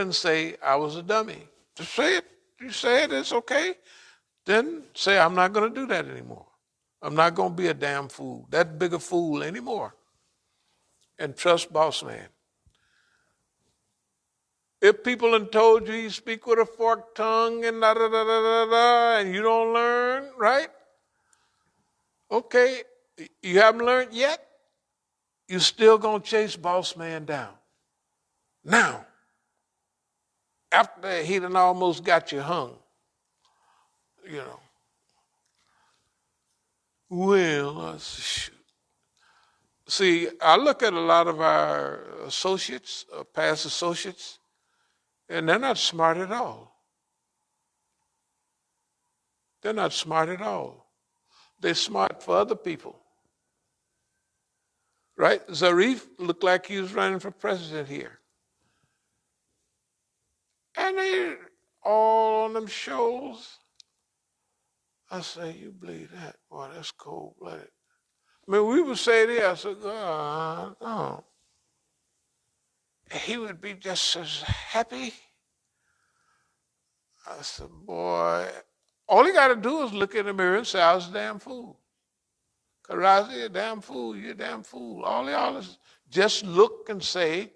and say, I was a dummy. Just say it. You say it, it's okay. Then say, I'm not going to do that anymore. I'm not going to be a damn fool, that big a fool anymore. And trust boss man. If people have told you you speak with a forked tongue and da da da da da da, and you don't learn, right? Okay, you haven't learned yet. You're still gonna chase boss man down. Now, after he done almost got you hung, you know. Well, shoot. See, I look at a lot of our associates, past associates, and they're not smart at all. They're not smart at all. They're smart for other people. Right? Zarif looked like he was running for president here. And they all on them shows. I say, you believe that? Boy, that's cold-blooded. I mean, we would say there, I said, God, no. He would be just as happy. I said, boy, all he got to do is look in the mirror and say, I was a damn fool. Karazi, you're a damn fool, you're a damn fool. All y'all is just look and say,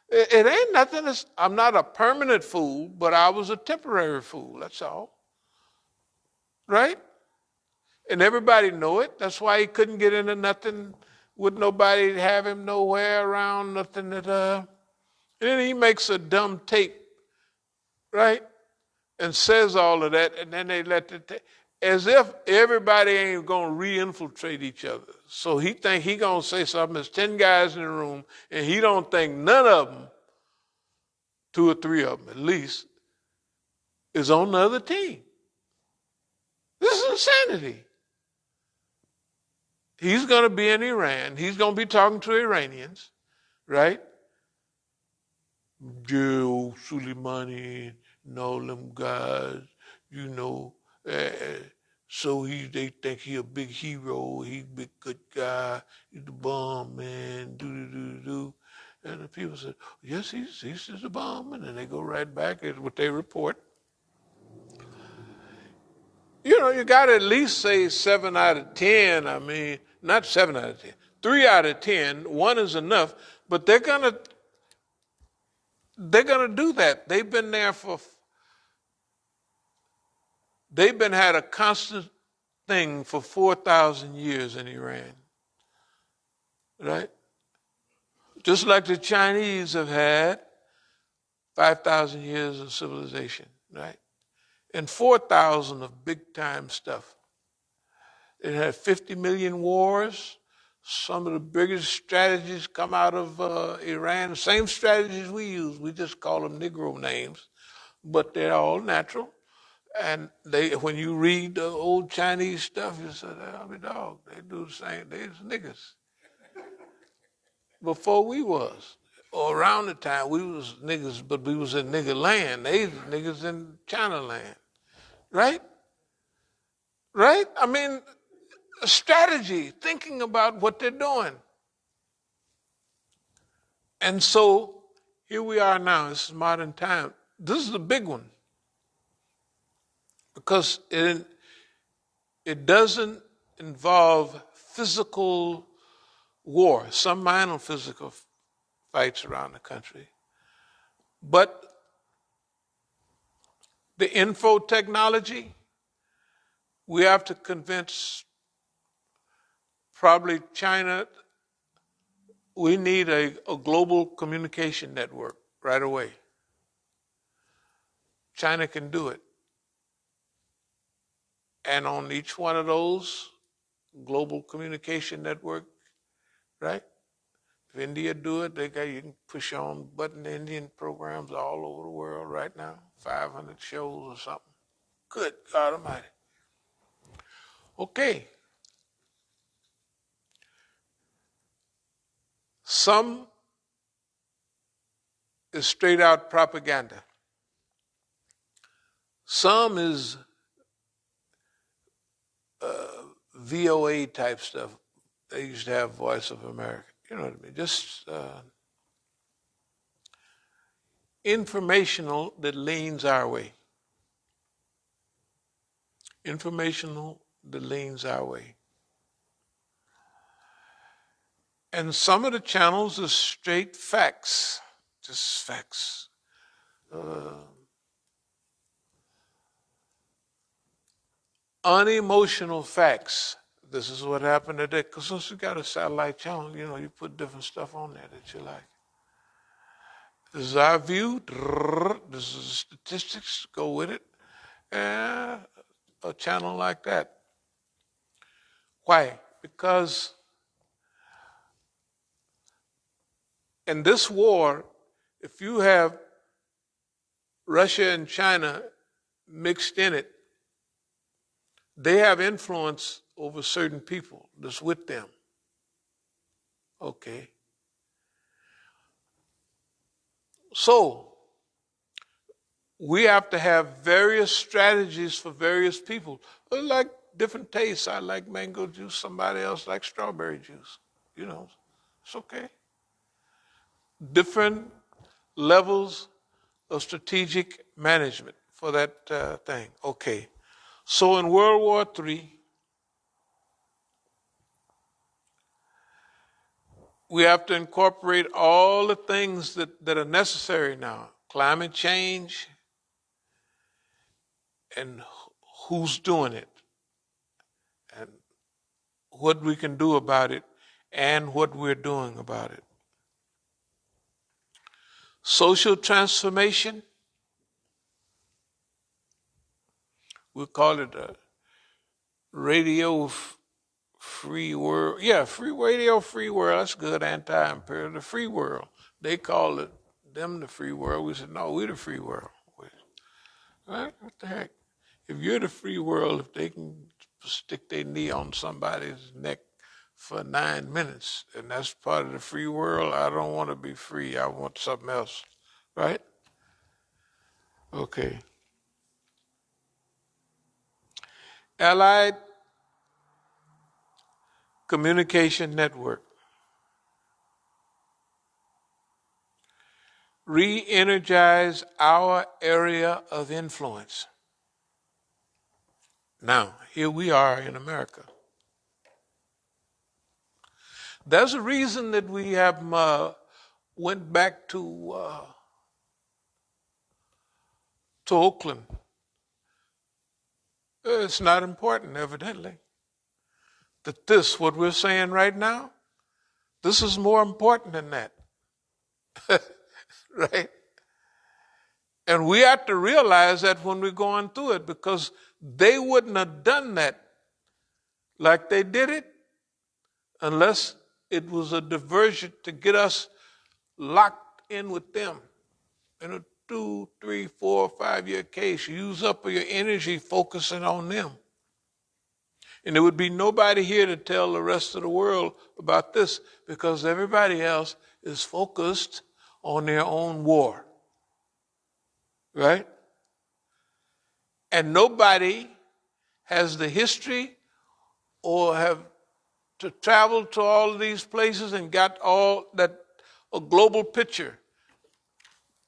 it ain't nothing. I'm not a permanent fool, but I was a temporary fool. That's all. Right? And everybody know it. That's why he couldn't get into nothing with nobody have him nowhere around, nothing that, and then he makes a dumb tape, right? And says all of that, and then they let the tape, as if everybody ain't gonna re-infiltrate each other. So he think he gonna say something, there's 10 guys in the room, and he don't think none of them, 2 or 3 of them at least, is on the other team. This is insanity. He's going to be in Iran. He's going to be talking to Iranians, right? Joe Soleimani and all them guys, you know. So they think he a big hero. He's a big good guy. He's the bomb man. Do. And the people said, yes, he's the bomb. And then they go right back at what they report. You know, you got to at least say 7 out of 10. I mean, not 7 out of 10. 3 out of 10. 1 is enough. But they're gonna do that. They've been there had a constant thing for 4,000 years in Iran. Right? Just like the Chinese have had 5,000 years of civilization, right? And 4,000 of big time stuff. It had 50 million wars. Some of the biggest strategies come out of Iran. Same strategies we use. We just call them Negro names, but they're all natural. And when you read the old Chinese stuff, you say, "I mean, dog, they do the same. They's niggas." Before we was, or around the time we was niggas, but we was in nigga land. They niggas in China land, right? Right? I mean, strategy, thinking about what they're doing. And so here we are now. This is modern time. This is the big one because it doesn't involve physical war, some minor physical fights around the country, but the info technology, we have to convince probably China we need a global communication network right away. China can do it. And on each one of those global communication network, right? If India do it, you can push on button Indian programs all over the world right now, 500 shows or something. Good God Almighty. Okay. Some is straight out propaganda. Some is VOA type stuff. They used to have Voice of America. You know what I mean? Just informational that leans our way. Informational that leans our way. And some of the channels are straight facts, just facts. Unemotional facts. This is what happened today. Because since you got a satellite channel, you put different stuff on there that you like. This is our view. This is statistics. Go with it. And a channel like that. Why? Because in this war, if you have Russia and China mixed in it, they have influence over certain people that's with them. Okay. So, we have to have various strategies for various people. I like different tastes. I like mango juice. Somebody else likes strawberry juice. It's okay. Different levels of strategic management for that thing. Okay. So in World War III, we have to incorporate all the things that are necessary now. Climate change and who's doing it and what we can do about it and what we're doing about it. Social transformation, we call it a radio free world. Yeah, free radio, free world. That's good, anti-imperial. The free world. They call it them the free world. We said, no, we're the free world. Right? What the heck? If you're the free world, if they can stick their knee on somebody's neck for 9 minutes, and that's part of the free world, I don't want to be free. I want something else. Right? Okay. Allied Communication Network. Re-energize our area of influence. Now, here we are in America. There's a reason that we have went back to Oakland. It's not important, evidently. That what we're saying right now, this is more important than that. Right? And we have to realize that when we're going through it, because they wouldn't have done that like they did it unless it was a diversion to get us locked in with them. In a 2, 3, 4, 5-year case, use up your energy focusing on them. And there would be nobody here to tell the rest of the world about this because everybody else is focused on their own war. Right? And nobody has the history or have to travel to all of these places and got all that a global picture.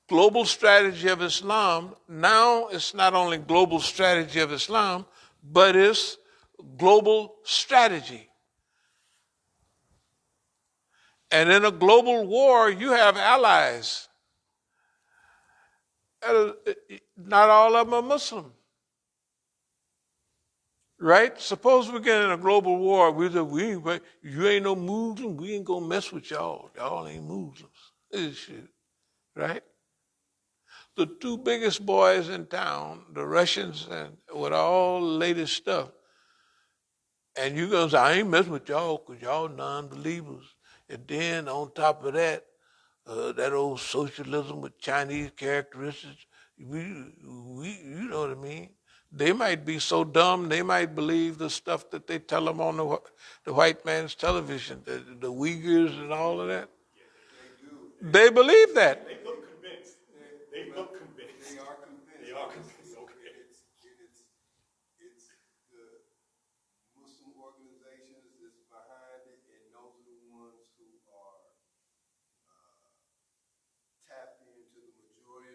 Global strategy of Islam, now it's not only global strategy of Islam, but it's global strategy. And in a global war, you have allies. Not all of them are Muslim. Right? Suppose we get in a global war, you ain't no Muslim, we ain't gonna mess with y'all. Y'all ain't Muslims. This shit. Right? The 2 biggest boys in town, the Russians and with all the latest stuff, and you gonna say, I ain't messing with y'all because y'all non-believers. And then on top of that, that old socialism with Chinese characteristics, you know what I mean? They might be so dumb, they might believe the stuff that they tell them on the white man's television, the Uyghurs and all of that. They believe that. They look convinced. They look convinced. They are convinced. They are convinced. Okay. It's the Muslim organizations that's behind it, and those are the ones who are tapped into the majority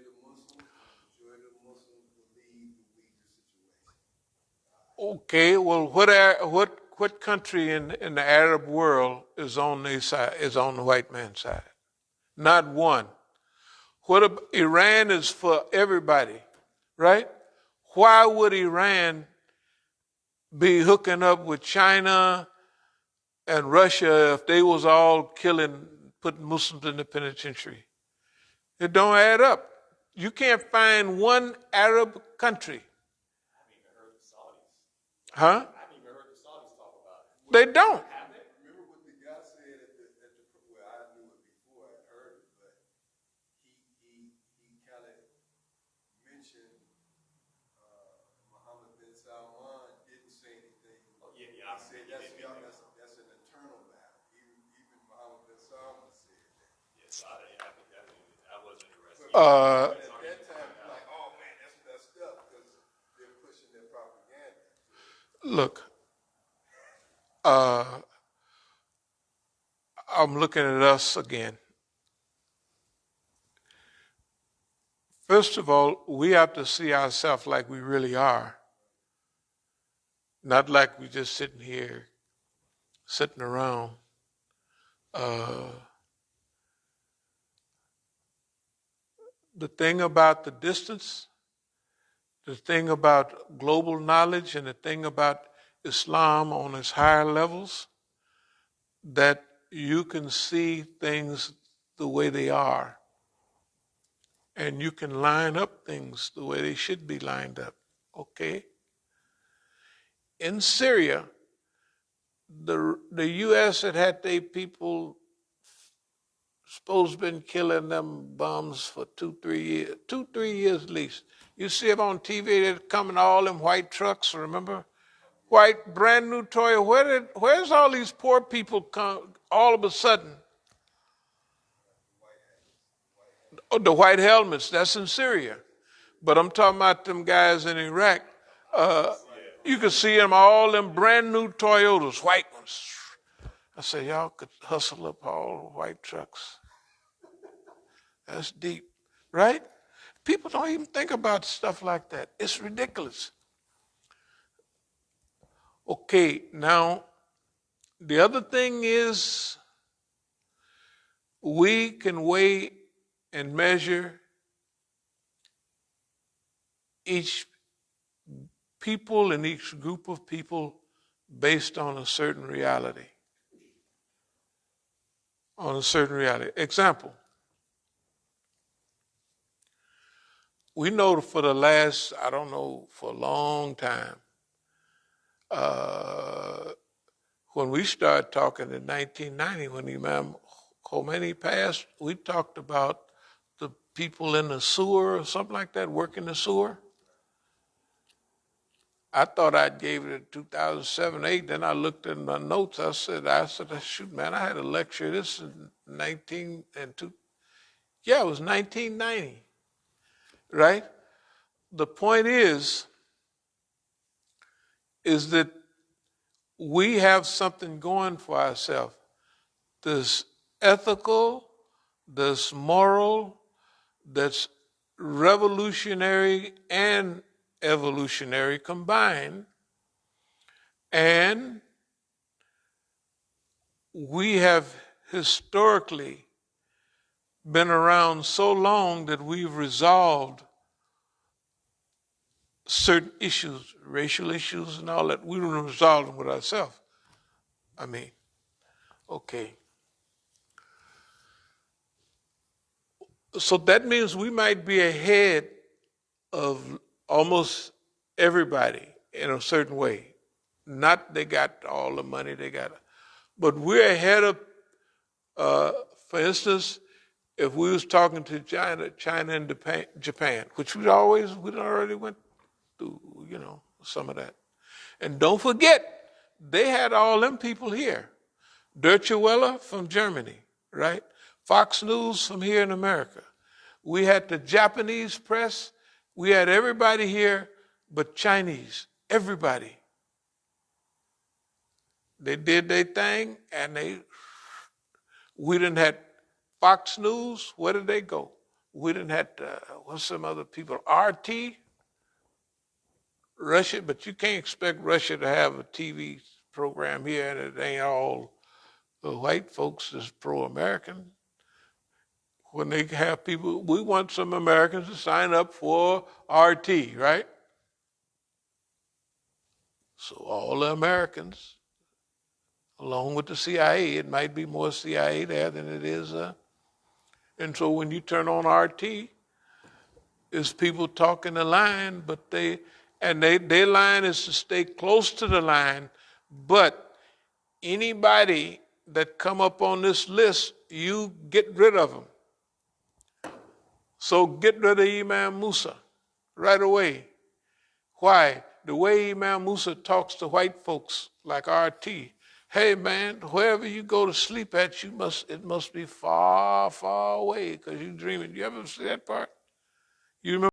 Okay, well, what country in the Arab world is on their side, is on the white man's side? Not one. Iran is for everybody, right? Why would Iran be hooking up with China and Russia if they was all putting Muslims in the penitentiary? It don't add up. You can't find one Arab country. Huh? They don't. Remember what the guy said well, I knew it before I heard it, but he kind of mentioned Muhammad bin Salman didn't say anything. Oh, yeah. He said that's an internal matter. Even Muhammad bin Salman said that. Yes, I was interested. But at that time, like, oh man, that's messed up because they're pushing their propaganda. Look, I'm looking at us again. First of all, we have to see ourselves like we really are, not like we just sitting here, sitting around. The thing about the distance, the thing about global knowledge, and the thing about Islam on its higher levels, that you can see things the way they are. And you can line up things the way they should be lined up. Okay? In Syria, the U.S. had their people supposed to been killing them bums for 2-3 years at least. You see them on TV, they're coming all in white trucks, remember? White, brand new Toyota. Where's all these poor people come all of a sudden? Oh, the white helmets, that's in Syria. But I'm talking about them guys in Iraq. You could see them all in brand new Toyotas, white ones. I said, y'all could hustle up all the white trucks. That's deep, right? People don't even think about stuff like that. It's ridiculous. Okay, now, the other thing is we can weigh and measure each people and each group of people based on a certain reality. On a certain reality. Example, we know for the last, I don't know, for a long time, when we started talking in 1990, when Imam Khomeini passed, we talked about the people in the sewer or something like that, working the sewer. I thought I gave it in 2007, 8. Then I looked in my notes. I said, shoot, man, I had a lecture. This in 1992. Yeah, it was 1990, right? The point is that we have something going for ourselves. This ethical, this moral, that's revolutionary and evolutionary combined. And we have historically been around so long that we've resolved certain issues, racial issues and all that. We don't resolve them with ourselves. I mean, okay. So that means we might be ahead of almost everybody in a certain way. Not they got all the money they got, but we're ahead of, for instance, if we was talking to China and Japan, which we already went through, some of that. And don't forget, they had all them people here. Deutsche Welle from Germany, right? Fox News from here in America. We had the Japanese press. We had everybody here but Chinese. Everybody. They did their thing, and we didn't have Fox News. Where did they go? We didn't have, what's some other people? RT, Russia, but you can't expect Russia to have a TV program here and it ain't all the white folks that's pro-American. When they have people, we want some Americans to sign up for RT, right? So all the Americans, along with the CIA, it might be more CIA there than it is. And so when you turn on RT, it's people talking the line, but their line is to stay close to the line, but anybody that come up on this list, you get rid of them. So get rid of Imam Musa right away. Why? The way Imam Musa talks to white folks like RT. Hey man, wherever you go to sleep at, it must be far, far away because you're dreaming. You ever see that part? You remember?